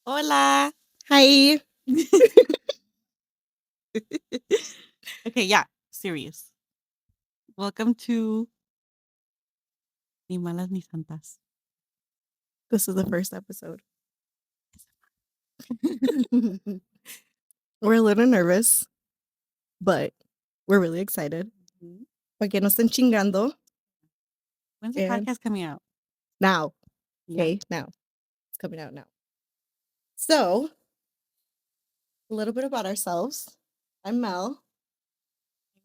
Hola. Hi. Okay, yeah, serious. Welcome to Ni Malas Ni Santas. This is the first episode. We're a little nervous, but we're really excited. Mhm. Pa' que no estén chingando. When's the And podcast coming out? now. Yeah. Okay, now. It's coming out now. So, a little bit about ourselves. I'm Mel.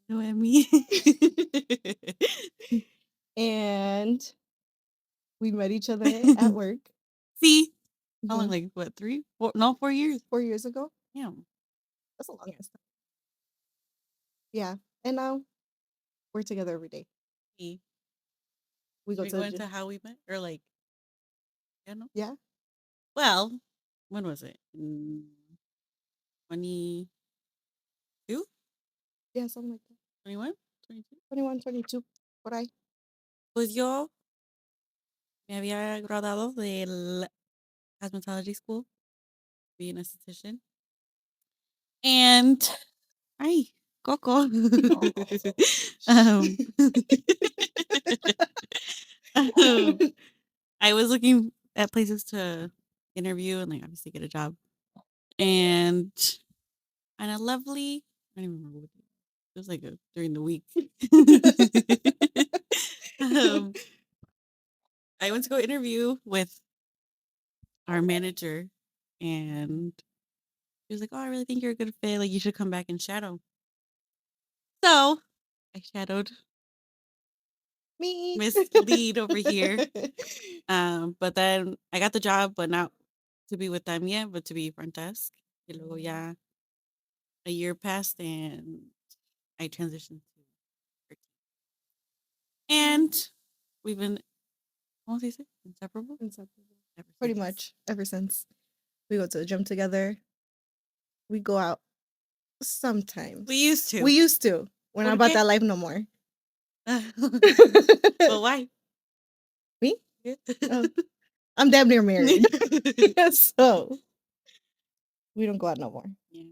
Noemi. And we met each other at work. See? How long? Mhm. Like, what, 3? 4? No, 4 years. 4 years ago. Yeah. That's a long ass time. Yeah. And now we're together every day. See? We go We to go the into gym. how we met? Or like, yeah, no? Yeah. Well, when was it? 22? Yeah, something like that. 21? 22? 21, 22. Por ahí. Pues yo me había graduado del cosmetology school, being an esthetician. And ay, Coco. um, um, I was looking at places to interview and like obviously get a job. And on a lovely, I don't even remember what it was like during the week. um, I went to go interview with our manager, and he was like, "Oh, I really think you're a good fit. Like, you should come back and shadow." So I shadowed Me. Miss Lead over here. But then I got the job, but not to be with them yet, but to be front desk. Y luego ya a year passed and I transitioned to her team. And we've been, what was I say? Inseparable? Inseparable. Ever Pretty since. much ever since. We go to the gym together. We go out sometimes. We used to. We used to. We're not ¿Por about qué? that life no more. But why? Me? Yeah. Oh, I'm damn near married. So we don't go out no more. Yeah.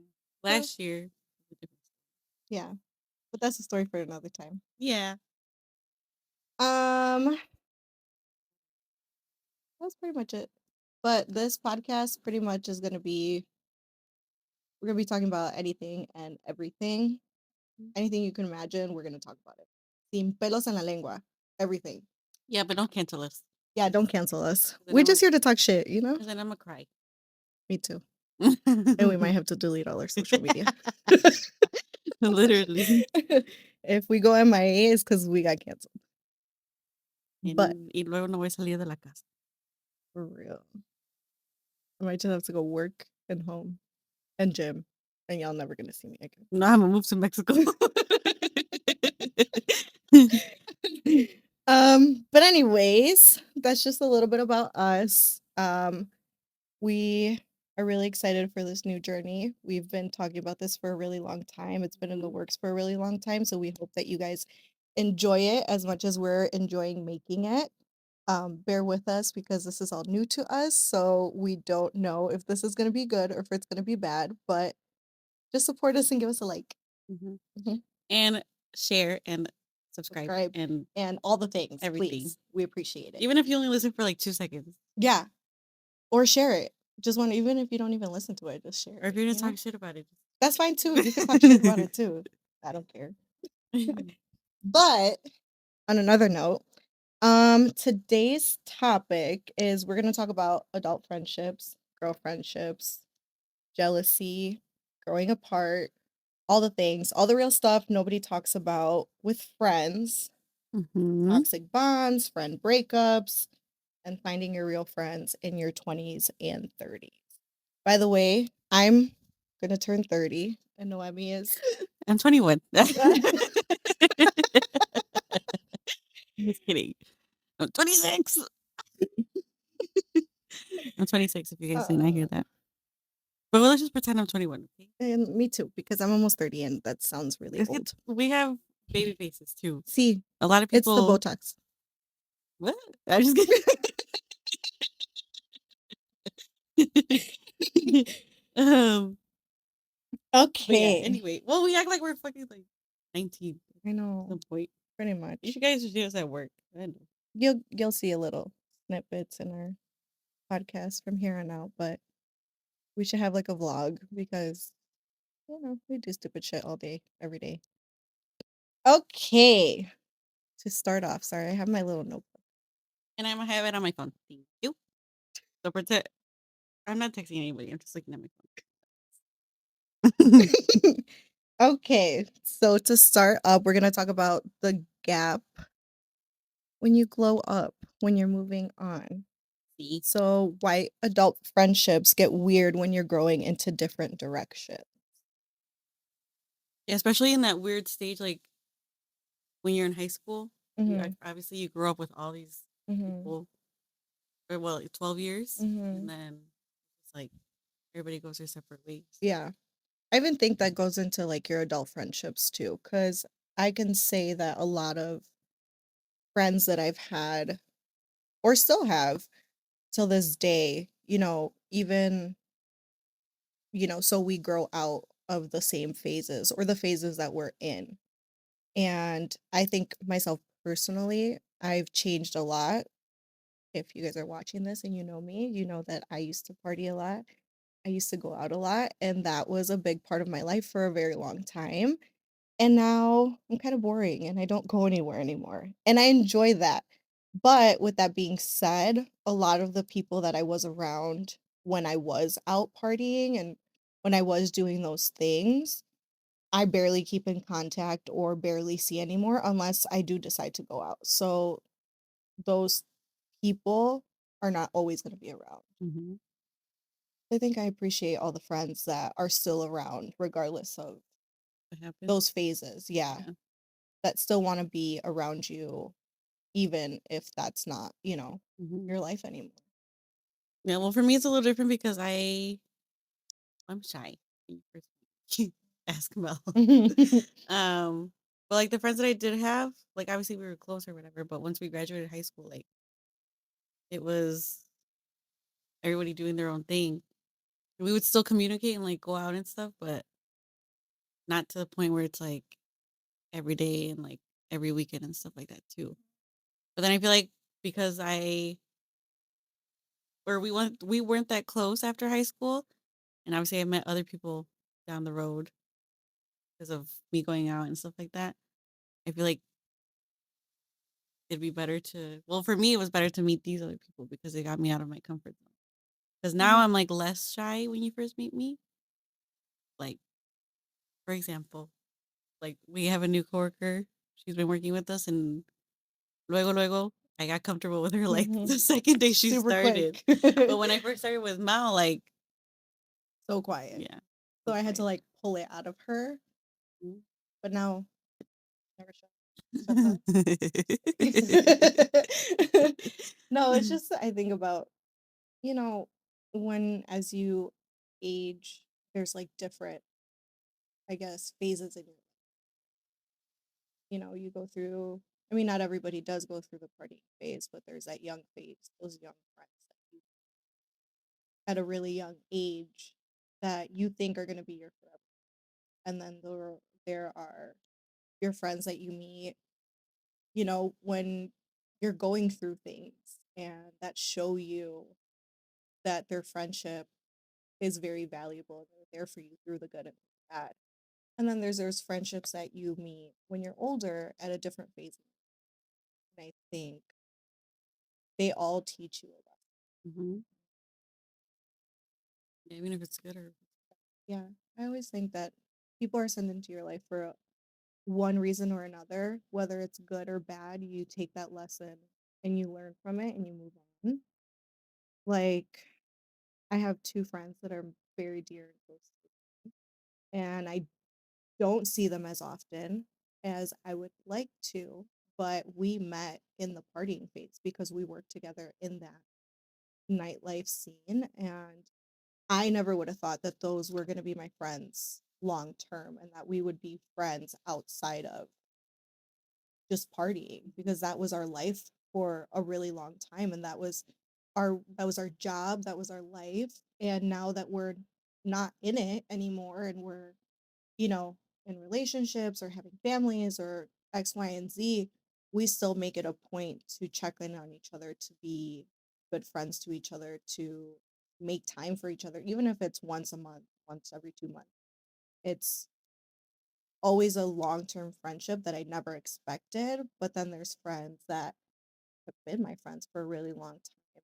Last year. Yeah. But that's a story for another time. Yeah. That's pretty much it. But this podcast pretty much is gonna be we're gonna be talking about anything and everything. Anything you can imagine, we're gonna talk about it. Sin pelos en la lengua. Everything. Yeah, but don't cancel us. Yeah, don't cancel us. Then We're I'm just here to talk shit, you know? Because then I'm going to cry. Me too. And we might have to delete all our social media. Literally. If we go MIA, it's because we got canceled. But Y luego no voy a salir de la casa. for real. I might just have to go work and home and gym. And y'all never gonna see me again. No, I'm going to move to Mexico. But anyways, that's just a little bit about us. We are really excited for this new journey. We've been talking about this for a really long time. It's been in the works for a really long time. So we hope that you guys enjoy it as much as we're enjoying making it. Bear with us because this is all new to us. So we don't know if this is going to be good or if it's going to be bad, but just support us and give us a like. Mhm. And share and subscribe and all the things. everything. Please. We appreciate it. Even if you only listen for like 2 seconds. Yeah. Or share it. Even if you don't even listen to it, just share Or if it. you're going to talk shit about it. That's fine too. You can talk shit about it too. I don't care. But on another note, today's topic is we're gonna talk about adult friendships, girl friendships, jealousy, growing apart, all the things, all the real stuff nobody talks about with friends, toxic bonds, friend breakups, and finding your real friends in your 20s and 30s. By the way, I'm gonna turn 30 and Noemi is I'm 21. Just kidding. I'm 26. I'm 26 if you guys did not hear that. But let's just pretend I'm 21. Okay? and me too, because I'm almost 30 and that sounds really old. We have baby faces too. See, A lot of it's the people. Botox. What? I'm just kidding. um, but yeah, Okay. anyway. Well, we act like we're fucking like 19 I at know, some point. pretty You much. should guys should see us at work. I know. You'll see a little snippets in our podcast from here on out, but we should have like a vlog because we do stupid shit all day, every day. Okay. To start off, sorry, I have my little notebook. And I'm gonna have it on my phone. Thank you. So pretend I'm not texting anybody. I'm just looking at my phone. Okay, so to start up, we're gonna talk about the gap when you glow up, when you're moving on. See, So why adult friendships get weird when you're growing into different directions. yeah, especially in that weird stage, like when you're in high school. Mhm. Obviously you grow up with all these Mhm. people for well, like 12 years, and Mhm. then it's like everybody goes their separate ways. Yeah. I even think that goes into like your adult friendships too, because I can say that a lot of friends that I've had or still have till this day, even, so we grow out of the same phases or the phases that we're in. And I think myself personally, I've changed a lot. If you guys are watching this and you know me, you know that I used to party a lot. I used to go out a lot, and that was a big part of my life for a very long time. And now I'm kind of boring and I don't go anywhere anymore. And I enjoy that. But with that being said, a lot of the people that I was around when I was out partying and when I was doing those things, I barely keep in contact or barely see anymore unless I do decide to go out. So those people are not always going to be around. Mm-hmm. I think I appreciate all the friends that are still around regardless of What happens? those phases. Yeah. Yeah. That still want to be around you even if that's not, Mm-hmm. your life anymore. Yeah. Well, for me, it's a little different because I'm shy. When you first ask Mel. um, but like the friends that I did have, like obviously we were close or whatever. But once we graduated high school, like it was everybody doing their own thing. We would still communicate and like go out and stuff, but not to the point where it's like every day and like every weekend and stuff like that too. But then I feel like because we weren't that close after high school, and obviously I met other people down the road because of me going out and stuff like that. I feel like it'd be better to well for me it was better to meet these other people because they got me out of my comfort zone. Because now Mhm. I'm like less shy when you first meet me. Like for example, like we have a new coworker. She's been working with us, and luego, I got comfortable with her like Mhm. the second day she Super started. quick. But when I first started with Mal, like, So quiet. yeah, So so I had to quiet. like pull it out of her, Mhm. but now never shut up. No, it's just I think about, you know, when as you age, there's like different, I guess, phases in your you go through I mean, not everybody does go through the partying phase, but there's that young phase, those young friends that you at a really young age that you think are gonna be your forever. And then there are your friends that you meet, when you're going through things and that show you that their friendship is very valuable and they're there for you through the good and the bad. And then there's friendships that you meet when you're older at a different phase. And I think they all teach you a lot. Mhm. Yeah, even if it's good or Yeah, I always think that people are sent into your life for one reason or another, whether it's good or bad, you take that lesson and you learn from it and you move on. Like, I have two friends that are very dear and close to me, and I don't see them as often as I would like to, but we met in the partying phase because we worked together in that nightlife scene, and I never would have thought that those were going to be my friends long term and that we would be friends outside of just partying because that was our life for a really long time and that was our job, that was our life. And now that we're not in it anymore and we're, you know, in relationships or having families or X, Y, and Z, we still make it a point to check in on each other, to be good friends to each other, to make time for each other, even if it's once a month, once every 2 months. It's always a long-term friendship that I never expected, but then there's friends that have been my friends for a really long time.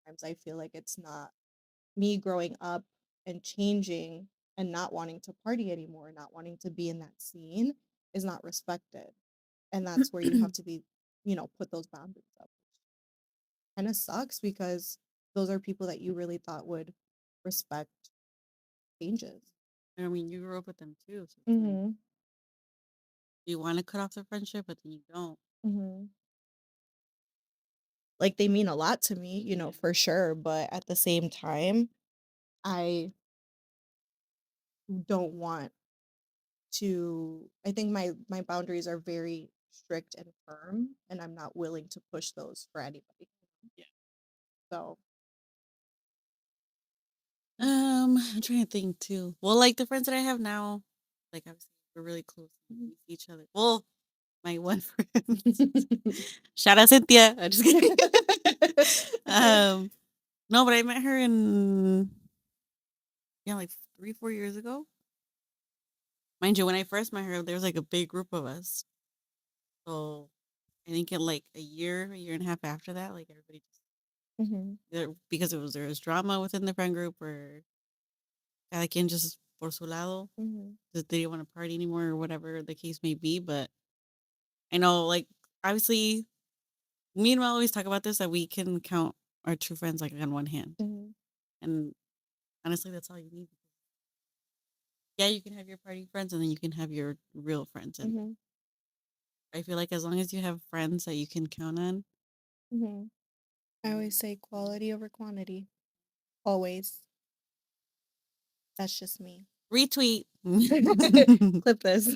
Sometimes I feel like it's not me growing up and changing and not wanting to party anymore, not wanting to be in that scene is not respected. And that's where you have to be, put those boundaries up. Kind of sucks because those are people that you really thought would respect changes. I mean, you grew up with them too, so it's like Mhm. you want to cut off the friendship, but then you don't. Mhm. Like they mean a lot to me, Yeah. for sure, but at the same time, I don't want to I think my boundaries are very strict and firm, and I'm not willing to push those for anybody. Yeah. So, I'm trying to think too. Well, like the friends that I have now, like obviously we're really close. mhm. We see each other. Well, my one friend. Shout out Cynthia. I'm just kidding. um, no, but I met her in like 3, 4 years ago. Mind you, when I first met her, there was like a big group of us. So I think in like a year and a half after that, like everybody just Mhm, because there was drama within the friend group or cada quien just por su lado mhm, that they didn't want to party anymore or whatever the case may be. But I know, like obviously, me and Mel always talk about this that we can count our true friends like on one hand, mhm, and honestly, that's all you need. Yeah, you can have your party friends, and then you can have your real friends, and mhm, I feel like as long as you have friends that you can count on, mhm. I always say quality over quantity. Always. That's just me. retweet. Clip this.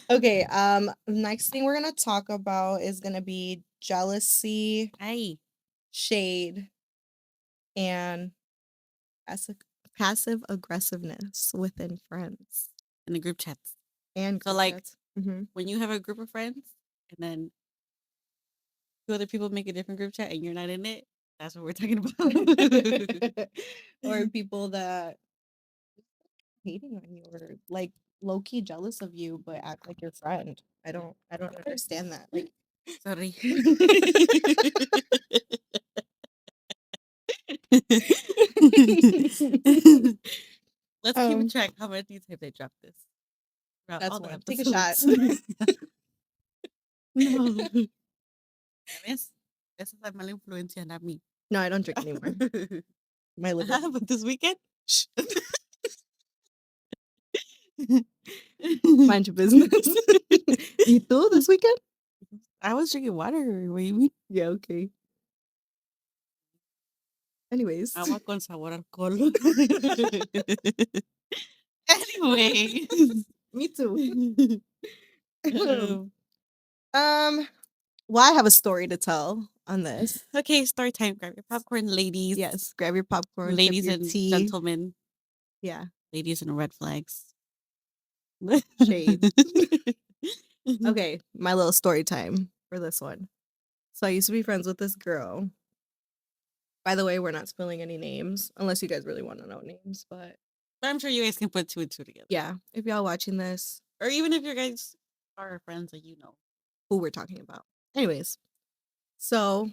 Okay, next thing we're gonna talk about is gonna be jealousy, Hey, shade, and passive passive aggressiveness within friends in the group chats. and So group like chats. Mhm. when you have a group of friends, and then two other people make a different group chat, and you're not in it. That's what we're talking about. Or people that hating on you or like low key jealous of you but act like your friend. I don't understand that. Like Sorry. Let's keep a um track how many times I dropped this throughout that's all the one. Take a shot. episodes. No. ¿Ya ves? Esa es la mala influencia, not me. No, I don't drink anymore. My liver. But this weekend? Shh. Mind your business. You too this weekend? I was drinking water. What do you mean? Yeah, okay. Anyways. Agua con sabor a alcohol. Anyways. Me too. Um, um well, I have a story to tell on this. okay, story time. Grab your popcorn, ladies. Yes, grab your popcorn, sip Ladies your and tea. gentlemen. Yeah, Ladies and red flags. shade. Okay, my little story time for this one. So I used to be friends with this girl. By the way, we're not spilling any names unless you guys really want to know names, but But I'm sure you guys can put two and two together. yeah, if y'all watching this, Or even if you guys are friends that you know. who we're talking about. Anyways, so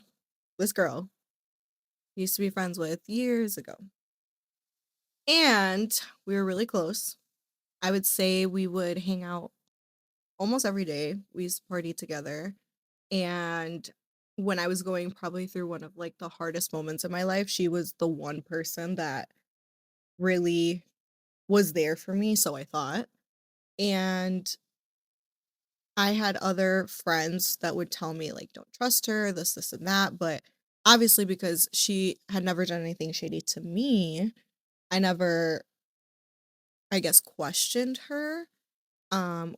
this girl used to be friends with years ago. And we were really close. I would say we would hang out almost every day. We used to party together. And when I was going probably through one of like the hardest moments in my life, she was the one person that really was there for me, so I thought. And I had other friends that would tell me like don't trust her, this and that, but obviously because she had never done anything shady to me, I never I guess questioned her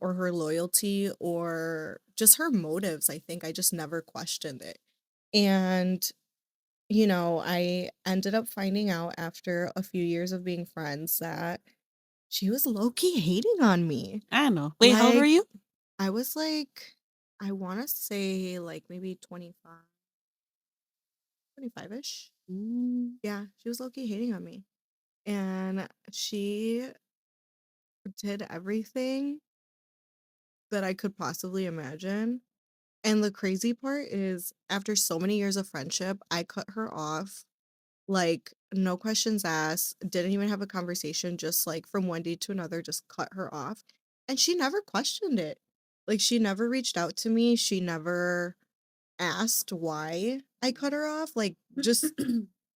or her loyalty or just her motives. I think I just never questioned it. And I ended up finding out after a few years of being friends that she was low key hating on me. I know. Wait, how old were Like, you? I was like, I want to say like maybe 25, 25 ish. Mm, Yeah, she was low key hating on me. And she did everything that I could possibly imagine. And the crazy part is, after so many years of friendship, I cut her off. Like, no questions asked, didn't even have a conversation, just, like, from one day to another, just cut her off, and she never questioned it. Like, she never reached out to me, she never asked why I cut her off, like, just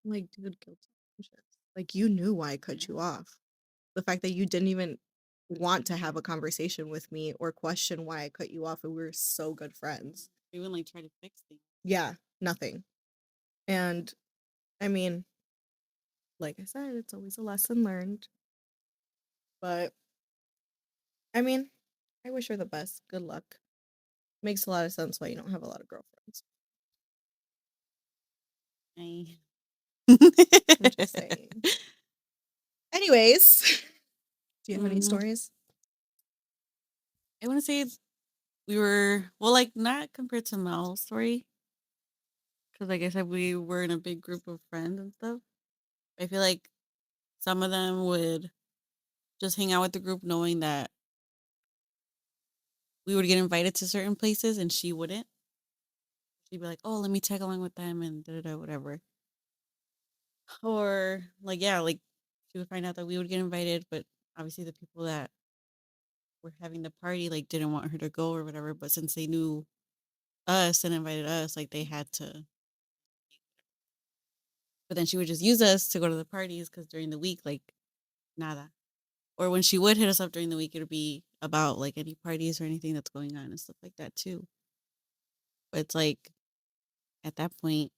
like, dude, guilty conscience. Like, you knew why I cut you yeah. off. The fact that you didn't even want to have a conversation with me or question why I cut you off, and we were so good friends. They wouldn't like try to fix things. Yeah, nothing. And, I mean, like I said, it's always a lesson learned, but I mean, I wish her the best. Good luck. Makes a lot of sense why you don't have a lot of girlfriends. I I'm just saying. Anyways, do you have any mm, stories? I want to say we were well, like not compared to Mel's story, because like I said, we were in a big group of friends and stuff. I feel like some of them would just hang out with the group, knowing that we would get invited to certain places, and she wouldn't. She'd be like, "Oh, let me tag along with them," and da da da, whatever. Or like, yeah, like she would find out that we would get invited, but obviously the people that were having the party like didn't want her to go or whatever. But since they knew us and invited us, like they had to. But then she would just use us to go to the parties because during the week, like nada. Or when she would hit us up during the week, it would be about like any parties or anything that's going on and stuff like that too. But it's like at that point,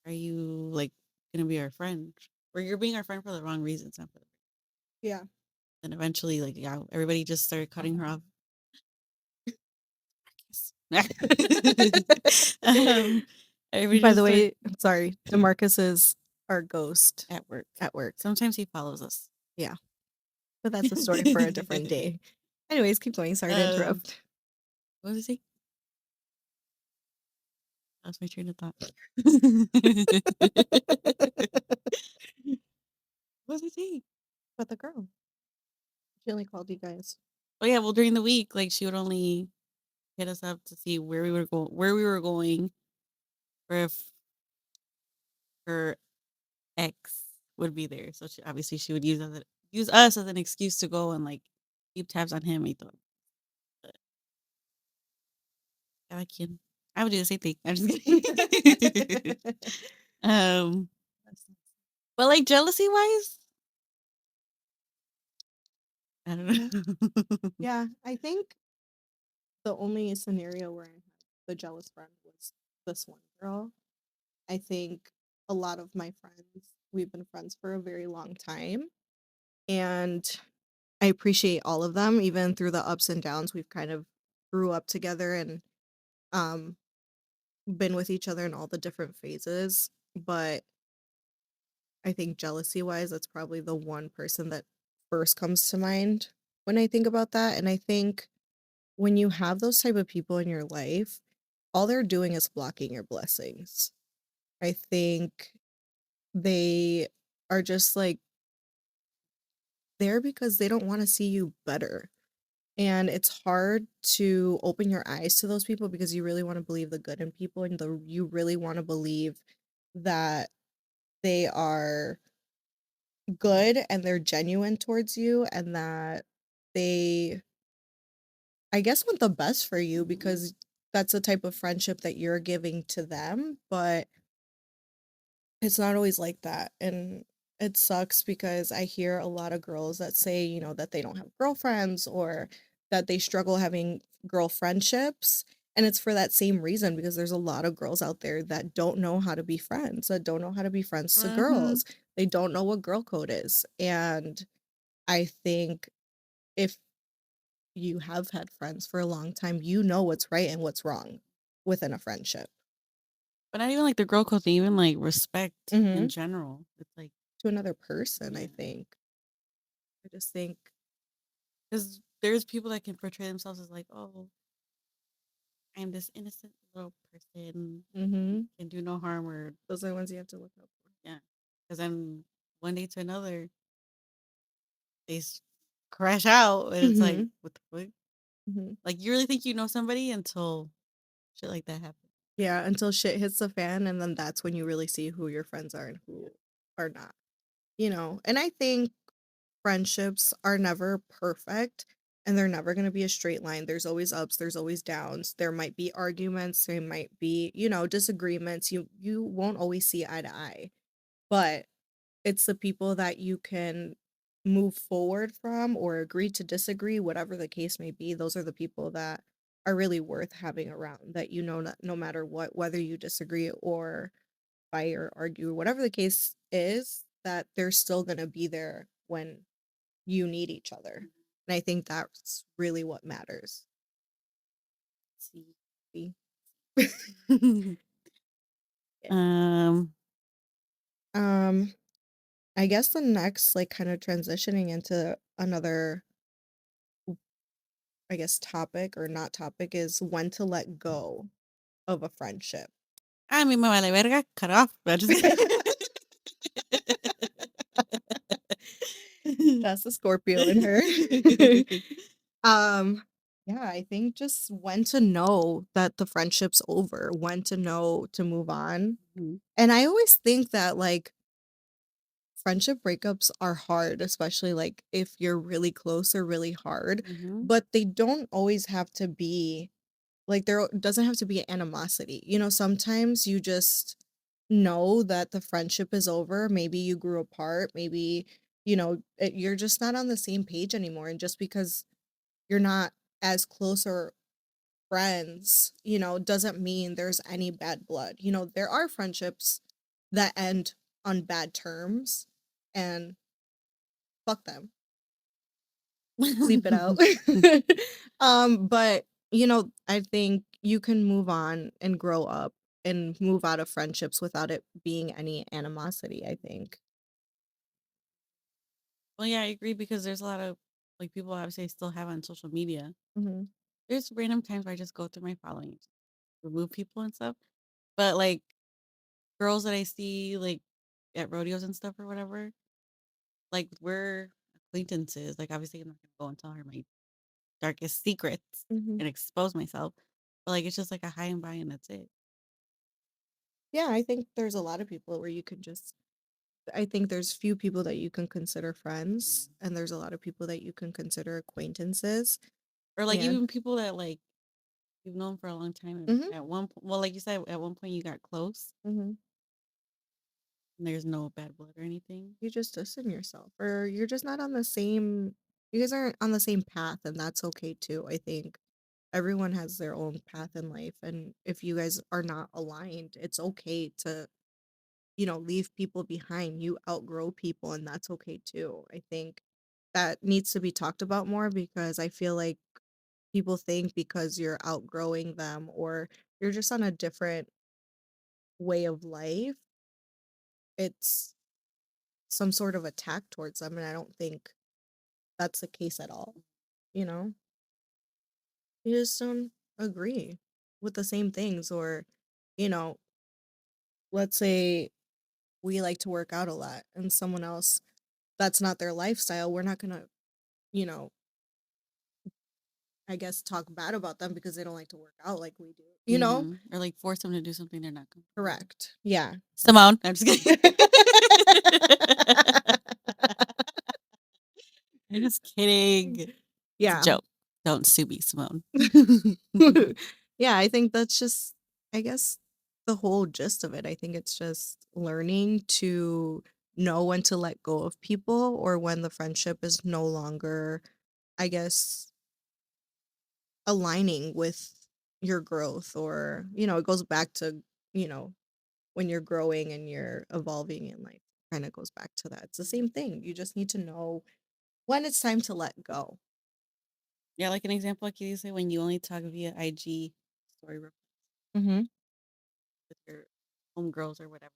are you like gonna be our friend? Or you're being our friend for the wrong reasons, not for the Yeah. then eventually, like yeah, everybody just started cutting her off. um, everybody By just the started way, sorry, Demarcus is our ghost at work. at work. Sometimes he follows us. Yeah, but that's a story for a different day. Anyways, keep going. Sorry to um, interrupt. what was he? That's my train of thought. What was I saying? But the girl, she only called you guys. Oh yeah, well during the week, like she would only hit us up to see where we were going, or if her ex would be there. So she, obviously she would use us as an excuse to go and like keep tabs on him. Y todo. But cada quien. I would do the same thing. I'm just kidding. um, but like jealousy wise, I don't know. Yeah, I think the only scenario where I had the jealous friend was this one girl. I think a lot of my friends, we've been friends for a very long time. And I appreciate all of them, even through the ups and downs. We've kind of grew up together and um been with each other in all the different phases. But I think jealousy wise, that's probably the one person that first comes to mind when I think about that. And I think when you have those type of people in your life, all they're doing is blocking your blessings. I think they are just like there because they don't want to see you better. And it's hard to open your eyes to those people because you really want to believe the good in people and you really want to believe that they are good and they're genuine towards you and that they I guess want the best for you because that's the type of friendship that you're giving to them, but it's not always like that, and it sucks because I hear a lot of girls that say, that they don't have girlfriends or that they struggle having girl friendships, and it's for that same reason because there's a lot of girls out there that don't know how to be friends, that don't know how to be friends to Mhm. girls. They don't know what girl code is, and I think if you have had friends for a long time, you know what's right and what's wrong within a friendship. But not even like the girl code thing, even like respect in Mhm. general. It's like, To another person, I yeah, think. I just think because there's people that can portray themselves as like, oh, I'm this innocent little person, mhm. can do no harm, or Those are the ones you have to look out for. yeah. Because then one day to another, they crash out, and it's like, Mhm. what the fuck? Mhm. Like, you really think you know somebody until shit like that happens. Yeah, until shit hits the fan, and then that's when you really see who your friends are and Yeah. who are not, you know? And I think friendships are never perfect, and they're never gonna be a straight line. There's always ups, there's always downs. There might be arguments, there might be, disagreements. You won't always see eye to eye. But it's the people that you can move forward from or agree to disagree, whatever the case may be. Those are the people that are really worth having around, that that no matter what, whether you disagree or fight or argue, whatever the case is, that they're still going to be there when you need each other. And I think that's really what matters. See. See? Yeah. um, Um, I guess the next, like, kind of transitioning into another, I guess, topic or not topic is when to let go of a friendship. a mí me vale verga, cut off. No, I'm just kidding. That's the Scorpio in her. um, yeah, I think just when to know that the friendship's over, when to know to move on. Mhm, And I always think that, like, friendship breakups are hard, especially like if you're really close or really hard, mhm, but they don't always have to be like there doesn't have to be animosity. Sometimes you just know that the friendship is over. Maybe you grew apart. Maybe, you're just not on the same page anymore. And just because you're not as close or friends, doesn't mean there's any bad blood. There are friendships that end on bad terms, and fuck them. Bleep it out. But I think you can move on and grow up and move out of friendships without it being any animosity, I think. Well, yeah, I agree because there's a lot of like people obviously I still have on social media. Mhm. There's random times where I just go through my following, remove people and stuff. But like girls that I see like at rodeos and stuff or whatever, like we're acquaintances. Like obviously I'm not gonna go and tell her my darkest secrets Mhm. and expose myself. But like it's just like a high and by and that's it. Yeah, I think there's a lot of people where you can just I think there's few people that you can consider friends, and there's a lot of people that you can consider acquaintances. Or like And even people that like you've known for a long time and mhm, at one point well, like you said, at one point you got close mhm. and there's no bad blood or anything. You just distance yourself, or you're just not on the same. You guys aren't on the same path, and that's okay too. I think everyone has their own path in life, and if you guys are not aligned, it's okay to leave people behind. You outgrow people, and that's okay too. I think that needs to be talked about more, because I feel like people think because you're outgrowing them or you're just on a different way of life, it's some sort of attack towards them, and I don't think that's the case at all. you know you just don't agree with the same things, or you know let's say we like to work out a lot and someone else, that's not their lifestyle. We're not gonna, you know, I guess, talk bad about them because they don't like to work out like we do. Or like force them to do something they're not comfortable with. Correct. Yeah. Simone. I'm just kidding. I'm just kidding. It's a Yeah. joke. Don't sue me, Simone. Yeah, I think that's just, I guess, the whole gist of it. I think it's just learning to know when to let go of people, or when the friendship is no longer, I guess, aligning with your growth, or it goes back to, you know when you're growing and you're evolving in life, kind of goes back to that. It's the same thing. You just need to know when it's time to let go. Yeah, like an example, like you say, when you only talk via IG story Mhm. with your homegirls or whatever.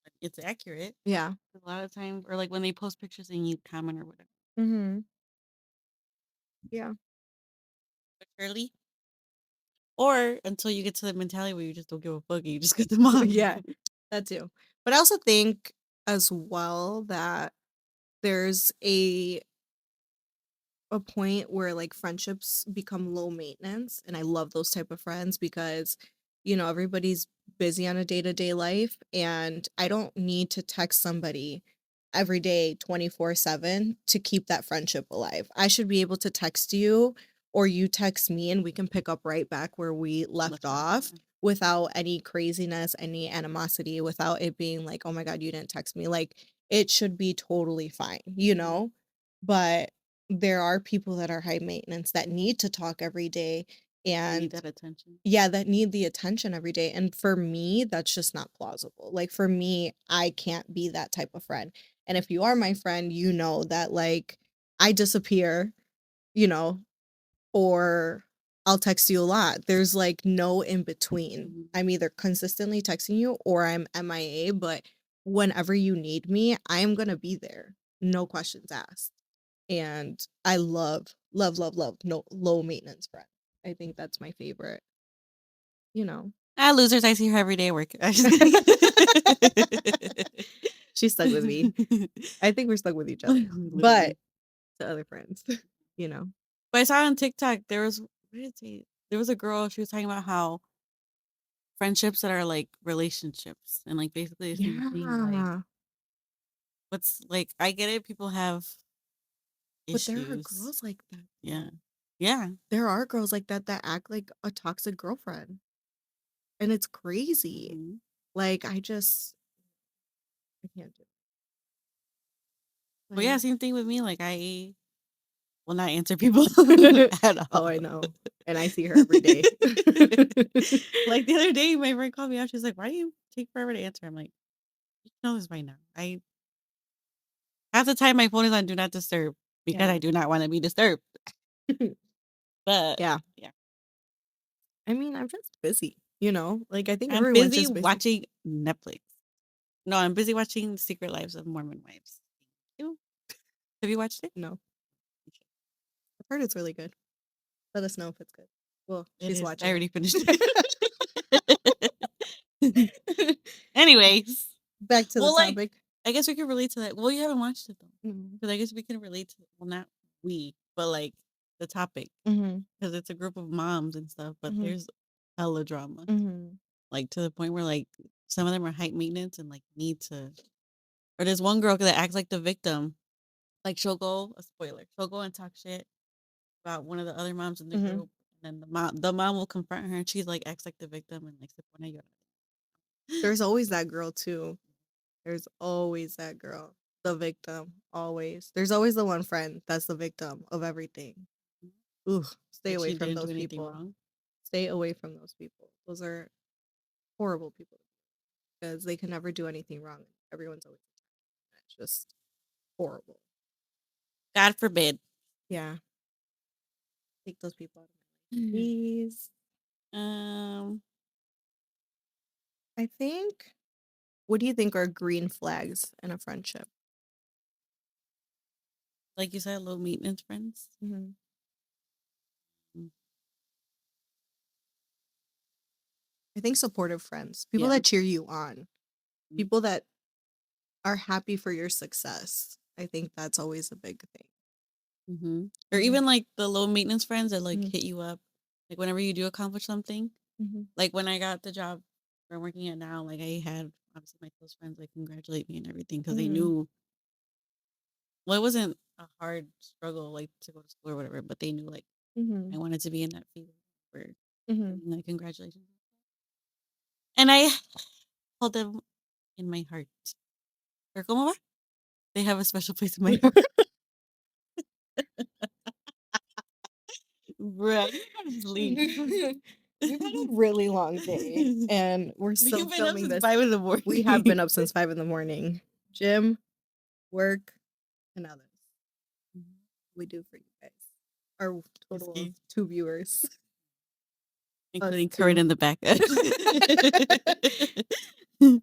Like, it's accurate Yeah. a lot of times, or like when they post pictures and you comment or whatever. Mhm. Yeah. But surely, or until you get to the mentality where you just don't give a fuck and you just cut them off. Yeah. That too. But I also think as well that there's a point where like friendships become low maintenance, and I love those type of friends because everybody's busy on a day-to-day life, and I don't need to text somebody every day 24/7 to keep that friendship alive. I should be able to text you or you text me and we can pick up right back where we left Left off, off yeah. without any craziness, any animosity, without it being like, "Oh my god, you didn't text me." Like it should be totally fine. But there are people that are high maintenance that need to talk every day, Need and that attention. yeah, that need the attention every day, and for me, that's just not plausible. Like, for me, I can't be that type of friend, and if you are my friend, you know that, like, I disappear, you know, or I'll text you a lot. There's, like, no in between. Mhm. I'm either consistently texting you or I'm MIA, but whenever you need me, I am gonna be there, no questions asked. And I love, love, love, love no low maintenance friend. I think that's my favorite, you know. Ah, losers, I see her every day at work. I'm just She's stuck with me. kidding. I think we're stuck with each other, but Literally. to other friends, you know. But I saw on TikTok there was, what did it say? There was a girl, she was talking about how friendships that are like relationships and like basically the same thing. Like, Yeah, what's like, I get it, people have but there are issues. girls like that Yeah. though. Yeah. There are girls like that that act like a toxic girlfriend, and it's crazy. Mhm. Like, I can't do it. But yeah, Like same thing with me. Like, I will not answer people at oh, all. I know, and I see her every day. Like the other day, my friend called me out. She's like, "Why do you take forever to answer?" I'm like, "You know this by now. I half the time my phone is on do not disturb because Yeah. I do not want to be disturbed." But Yeah. yeah, I mean, I'm just busy. Like, I think I'm everyone's busy just busy. watching Netflix. No, I'm busy watching Secret Lives of Mormon Wives. You have you watched it? No. I've heard it's really good. Let us know if it's good. Well, It she's is. I watching already finished it. it. Anyways, Back to the well, like, topic. I guess we can relate to that. Well, you haven't watched it though, Mhm. because I guess we can relate to. Well, not we, but like the topic, Mhm. because it's a group of moms and stuff. But Mhm. there's hella drama, Mhm. like to the point where like some of them are high maintenance and like need to. Or there's one girl that acts like the victim. Like she'll go, a spoiler, she'll go and talk shit about one of the other moms in the Mhm. group, and then the mom will confront her, and she's like acts like the victim and like se pone a llorar. There's always that girl too. There's always that girl. The victim. Always. There's always the one friend that's the victim of everything. Ooh, stay Like away she from didn't do those anything people. wrong. Stay away from those people. Those are horrible people because they can never do anything wrong. Everyone's always it's just horrible. God forbid. Yeah. Take those people out of my life, please. Um, I think what do you think are green flags in a friendship? like you said, low maintenance friends. Mhm. Mm. I think supportive friends, people Yeah. that cheer you on, Mm. people that are happy for your success. I think that's always a big thing. Mm-hmm. Or Mhm. even like the low maintenance friends that like Mhm. hit you up, like whenever you do accomplish something. Mhm. Like when I got the job where I'm working at now, like I had obviously my close friends like congratulate me and everything because they Mhm. knew. Well, it wasn't a hard struggle like to go to school or whatever, but they knew like I Mhm. wanted to be in that field for Mhm. like congratulations. And I hold them in my heart. Or como va? They have a special place in my heart. Right. Sleep. We've had a really long day and we're still We've been up filming since this. 5 in the morning. We have been up since 5 in the morning. Gym, work, and others. We do for you guys. Our total of Whiskey, 2 viewers. Us including Corinne 2. in the back.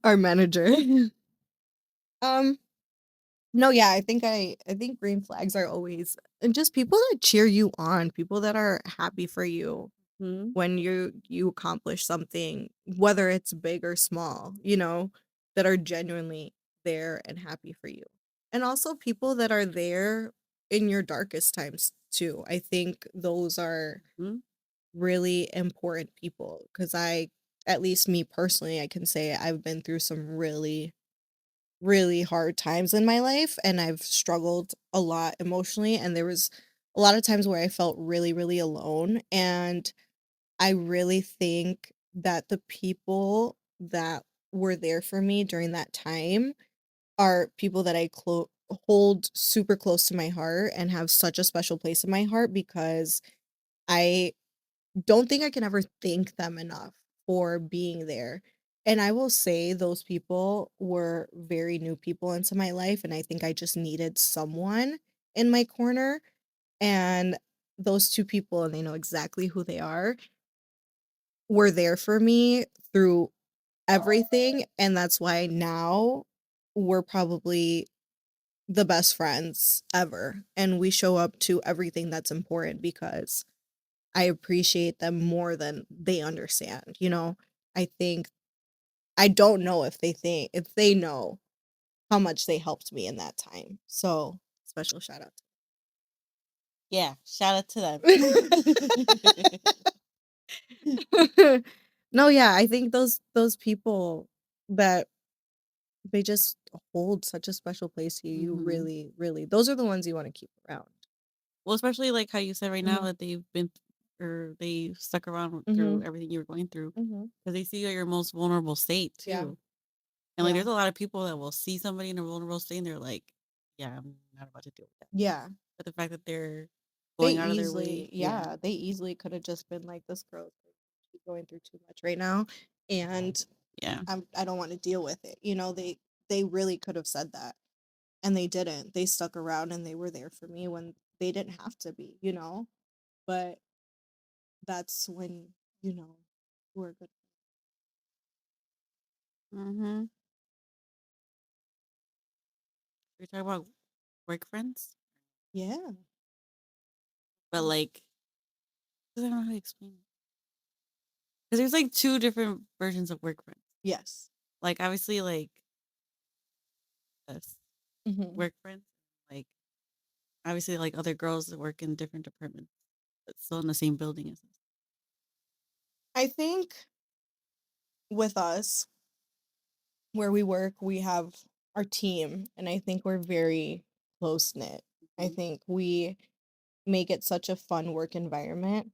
our manager. Um, no, yeah, I think green flags are always and just people that cheer you on, people that are happy for you Mhm, when you accomplish something, whether it's big or small, that are genuinely there and happy for you. And also people that are there in your darkest times too. I think those are mhm. really important people because at least me personally, I can say I've been through some really, really hard times in my life and I've struggled a lot emotionally. And there was a lot of times where I felt really, really alone. And I really think that the people that were there for me during that time are people that hold super close to my heart and have such a special place in my heart because I don't think I can ever thank them enough for being there. And I will say those people were very new people into my life, and I think I just needed someone in my corner. And those two people, and they know exactly who they are, were there for me through everything. And that's why now we're probably the best friends ever. And we show up to everything that's important because I appreciate them more than they understand. I think I don't know if they know how much they helped me in that time. So, special shout out. Yeah, shout out to them. No, yeah, I think those people that they just hold such a special place to you. You Mhm. really, really those are the ones you want to keep around. Well, especially like how you said right now Mhm. that they've been or they stuck around through Mhm. everything you were going through Mhm. because they see you at your most vulnerable state Yeah. too. And like, Yeah. there's a lot of people that will see somebody in a vulnerable state and they're like, "Yeah, I'm not about to deal with that." Yeah. But the fact that they're They going out of their easily way, yeah, yeah, they easily could have just been like, "This girl she's going through too much right now, and yeah, I don't wanna deal with it." They really could have said that, and they didn't. They stuck around and they were there for me when they didn't have to be. But that's when, we're good. mm-hmm. We're talking about work friends, Yeah. but like, I don't know how to explain it because there's like two different versions of work friends. Yes. Like, obviously, like us Mhm. work friends, like obviously, like other girls that work in different departments, but still in the same building as us. I think with us, where we work, we have our team, and I think we're very close knit. I think we make it such a fun work environment.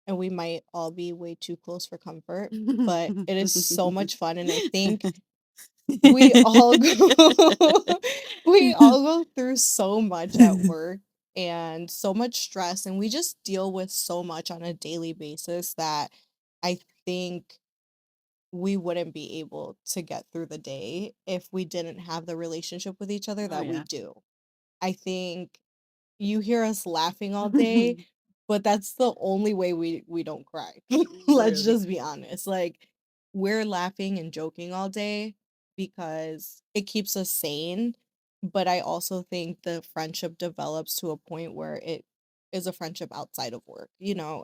And we might all be way too close for comfort, but it is so much fun. And I think we all go we all go through so much at work and so much stress, and we just deal with so much on a daily basis that I think we wouldn't be able to get through the day if we didn't have the relationship with each other Oh that we yeah. do. I think you hear us laughing all day, but that's the only way we don't cry. Let's Literally. just be honest. Like, we're laughing and joking all day because it keeps us sane, but I also think the friendship develops to a point where it is a friendship outside of work,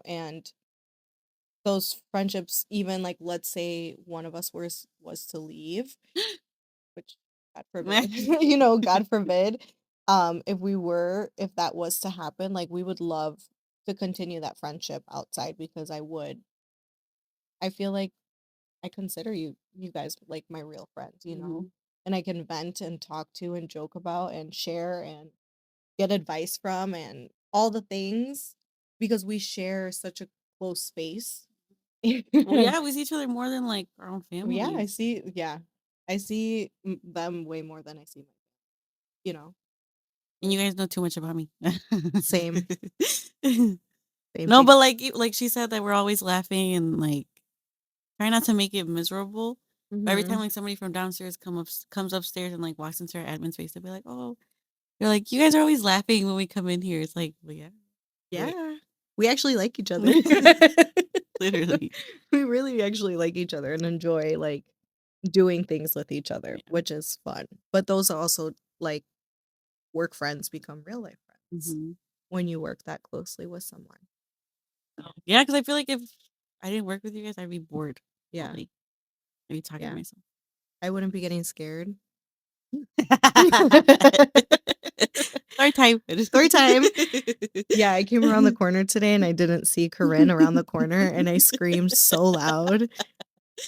and those friendships, even like let's say one of us was to leave, which God forbid, God forbid. If that was to happen, like we would love to continue that friendship outside because I feel like I consider you guys like my real friends. Mhm. And I can vent and talk to and joke about and share and get advice from and all the things because we share such a close space. Well, yeah, we see each other more than like our own Yeah, families. I see them way more than I see my, you know. And you guys know too much about me. Same, same No, thing. but like she said that we're always laughing and like try not to make it miserable. But every time Mhm. like somebody from downstairs comes upstairs and like walks into our admin space, they'll be like, "Oh," they're like, "You guys are always laughing when we come in here." It's like, well, yeah, we're Yeah. We actually like each other. literally. We really actually like each other and enjoy, like doing things with each other, Yeah. which is fun. But those are also like work friends become real life friends Mhm. when you work that closely with someone. Yeah, because I feel like if I didn't work with you guys, I'd be bored all Yeah. day. I'd be talking to Yeah. myself. I wouldn't be getting scared. Story time. Story time. Yeah, I came around the corner today and I didn't see Corinne around the corner and I screamed so loud.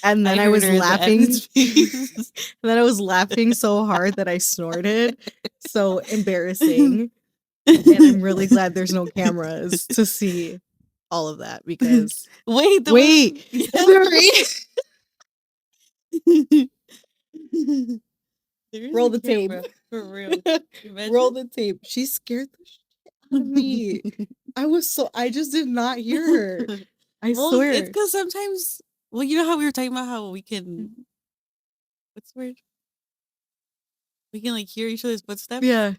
And then I heard was her in the laughing. atmosphere. And then I was laughing so hard that I snorted. So embarrassing. And I'm really glad there's no cameras to see all of that because Wait, wait, sorry. There is Roll a the tape. camera, for real. Roll Imagine. the tape. She scared the shit out of me. I just did not hear her. I Well, it's swear. because sometimes, well, you know how we were talking about how we can, what's the word? We can like hear each other's footsteps. Yeah.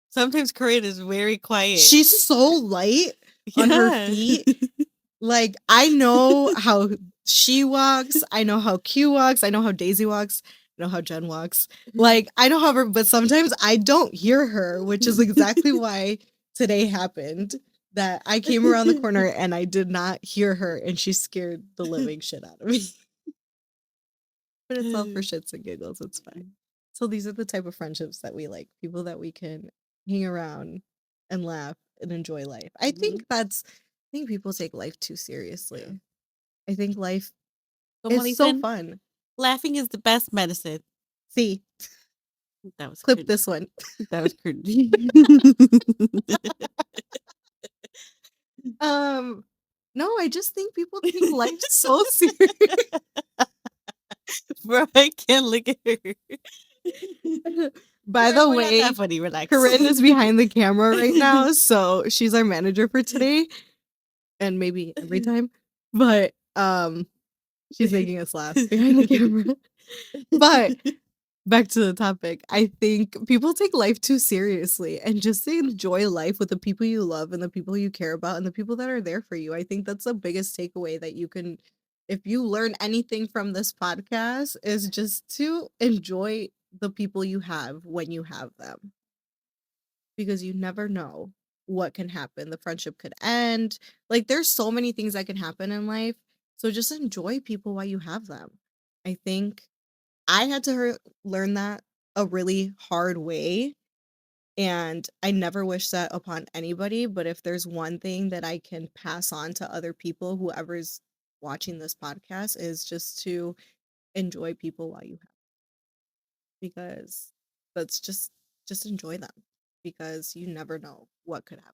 Sometimes Corinne is very quiet. She's so light on her Yeah. feet. Like, I know how she walks. I know how Q walks. I know how Daisy walks. I know how Jen walks. Like, I know how her, but sometimes I don't hear her, which is exactly why today happened. That I came around the corner and I did not hear her, and she scared the living shit out of me. But it's all for shits and giggles. It's fine. So these are the type of friendships that we like. People that we can hang around and laugh and enjoy life. I think people take life too seriously. Yeah. I think life Como is so dicen, fun. laughing is the best medicine. See, That was clip cringe. this one. That was cringy. No, I just think people take life so serious. Bro, I can't look at her. By Corinne, the we're not way, that funny. Relax. Corinne is behind the camera right now, so she's our manager for today, and maybe every time. But she's making us laugh behind the camera. But back to the topic. I think people take life too seriously and just to enjoy life with the people you love and the people you care about and the people that are there for you. I think that's the biggest takeaway that you can, if you learn anything from this podcast, is just to enjoy the people you have when you have them. Because you never know what can happen. The friendship could end. Like, there's so many things that can happen in life. So just enjoy people while you have them. I think I had to learn that a really hard way. And I never wish that upon anybody. But if there's one thing that I can pass on to other people, whoever's watching this podcast, is just to enjoy people while you have, because that's just enjoy them, because you never know what could happen.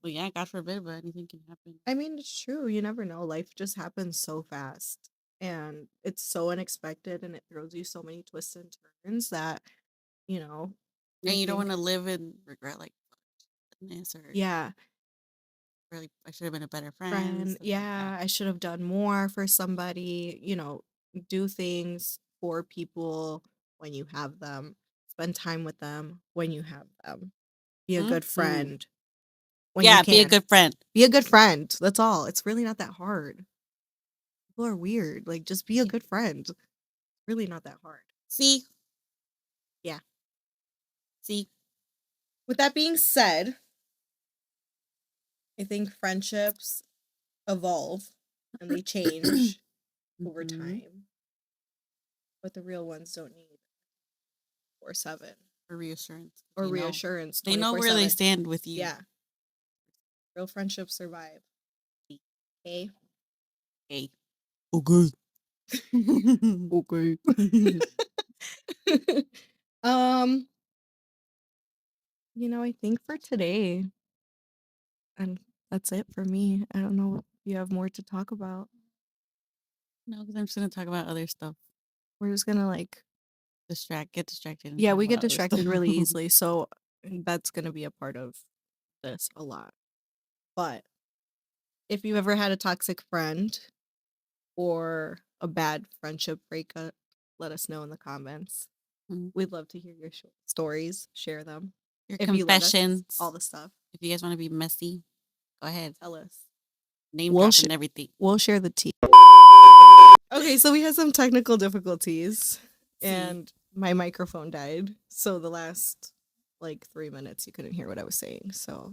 Well, yeah, God forbid, but anything can happen. I mean, it's true. You never know. Life just happens so fast and it's so unexpected and it throws you so many twists and turns that, you know, And I you don't think, want to live in regret, like, this, yeah, or like, I should have been a better friend, friend, stuff like yeah, I should have done more for somebody, do things for people when you have them, spend time with them when you have them, be a that. good Mhm. friend when you Yeah, be a can. good friend. Be a good friend. That's all. It's really not that hard. People are weird. Like, just be a good friend. Really not that hard. See? Yeah. See? With that being said, I think friendships evolve and they change over Mhm. time, but the real ones don't need 4/7 For reassurance. or They know. reassurance. They know where they 24/7. stand with you. Yeah, real friendships survive. Okay. Okay. Okay. Okay. um, I think for today, and that's it for me. I don't know if you have more to talk about. No, because I'm just gonna talk about other stuff. We're just gonna Get distracted. And yeah, talk we get about other distracted stuff. really easily, so that's gonna be a part of this a lot. But if you ever had a toxic friend or a bad friendship breakup, let us know in the comments. We'd love to hear your stories. Share them. Your If you let us, confessions. all the stuff. If you guys want to be messy, go ahead. Tell us. Name We'll drop and everything. We'll share the tea. Okay, so we had some technical difficulties See. and my microphone died. So the last like 3 minutes you couldn't hear what I was saying. So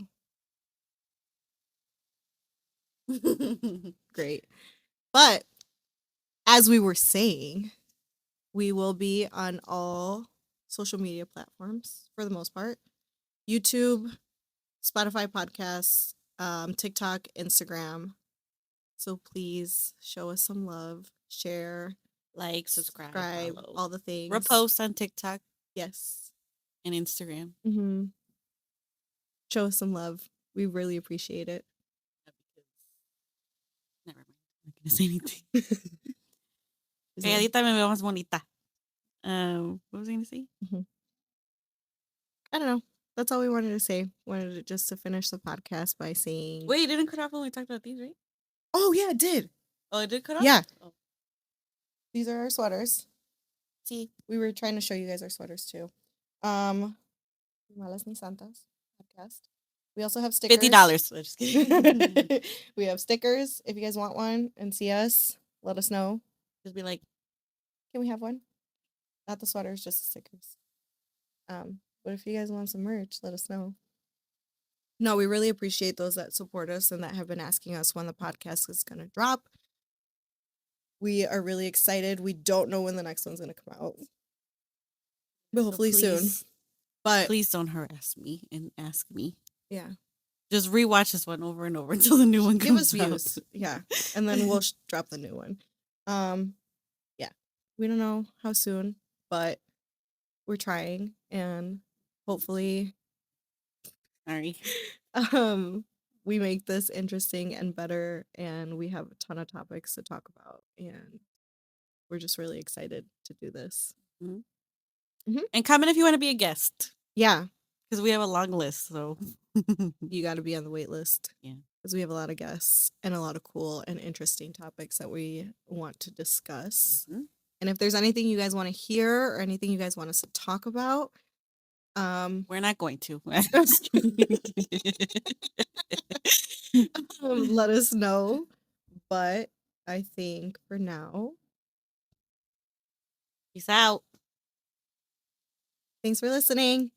great. But as we were saying, we will be on all social media platforms for the most part. YouTube, Spotify podcasts, TikTok, Instagram. So please show us some love, share, Like, subscribe, follow. all the things. Repost on TikTok Yes. and Instagram. Mm-hmm. Show us some love. We really appreciate it. Never mind. I'm not gonna say anything. Is there- Calladita me veo más bonita. What was I gonna say? I don't know. That's all we wanted to say. Wanted to just to finish the podcast by saying, Wait, you didn't cut off when we talked about these, right? oh yeah, it did. Oh, it did cut off? Yeah. Oh. These are our sweaters. See, we were trying to show you guys our sweaters too. Malas ni Santas podcast. We also have stickers. $50. Just kidding. We have stickers. If you guys want one and see us, let us know. Just be like, Can we have one? Not the sweaters, just the stickers. But if you guys want some merch, let us know. No, we really appreciate those that support us and that have been asking us when the podcast is going to drop. We are really excited. We don't know when the next one's going to come out, but hopefully soon. please, But please don't harass me and ask me. yeah, Just rewatch this one over and over until the new one give comes us out. views. Yeah, and then we'll drop the new one. Yeah, we don't know how soon, but we're trying, and hopefully, Sorry. we make this interesting and better, and we have a ton of topics to talk about, and we're just really excited to do this. And comment if you want to be a guest, Yeah, because we have a long list. So you got to be on the wait list. Yeah. Because we have a lot of guests and a lot of cool and interesting topics that we want to discuss. Mhm. And if there's anything you guys want to hear or anything you guys want us to talk about, we're not going to. let us know. But I think for now, Peace out. thanks for listening.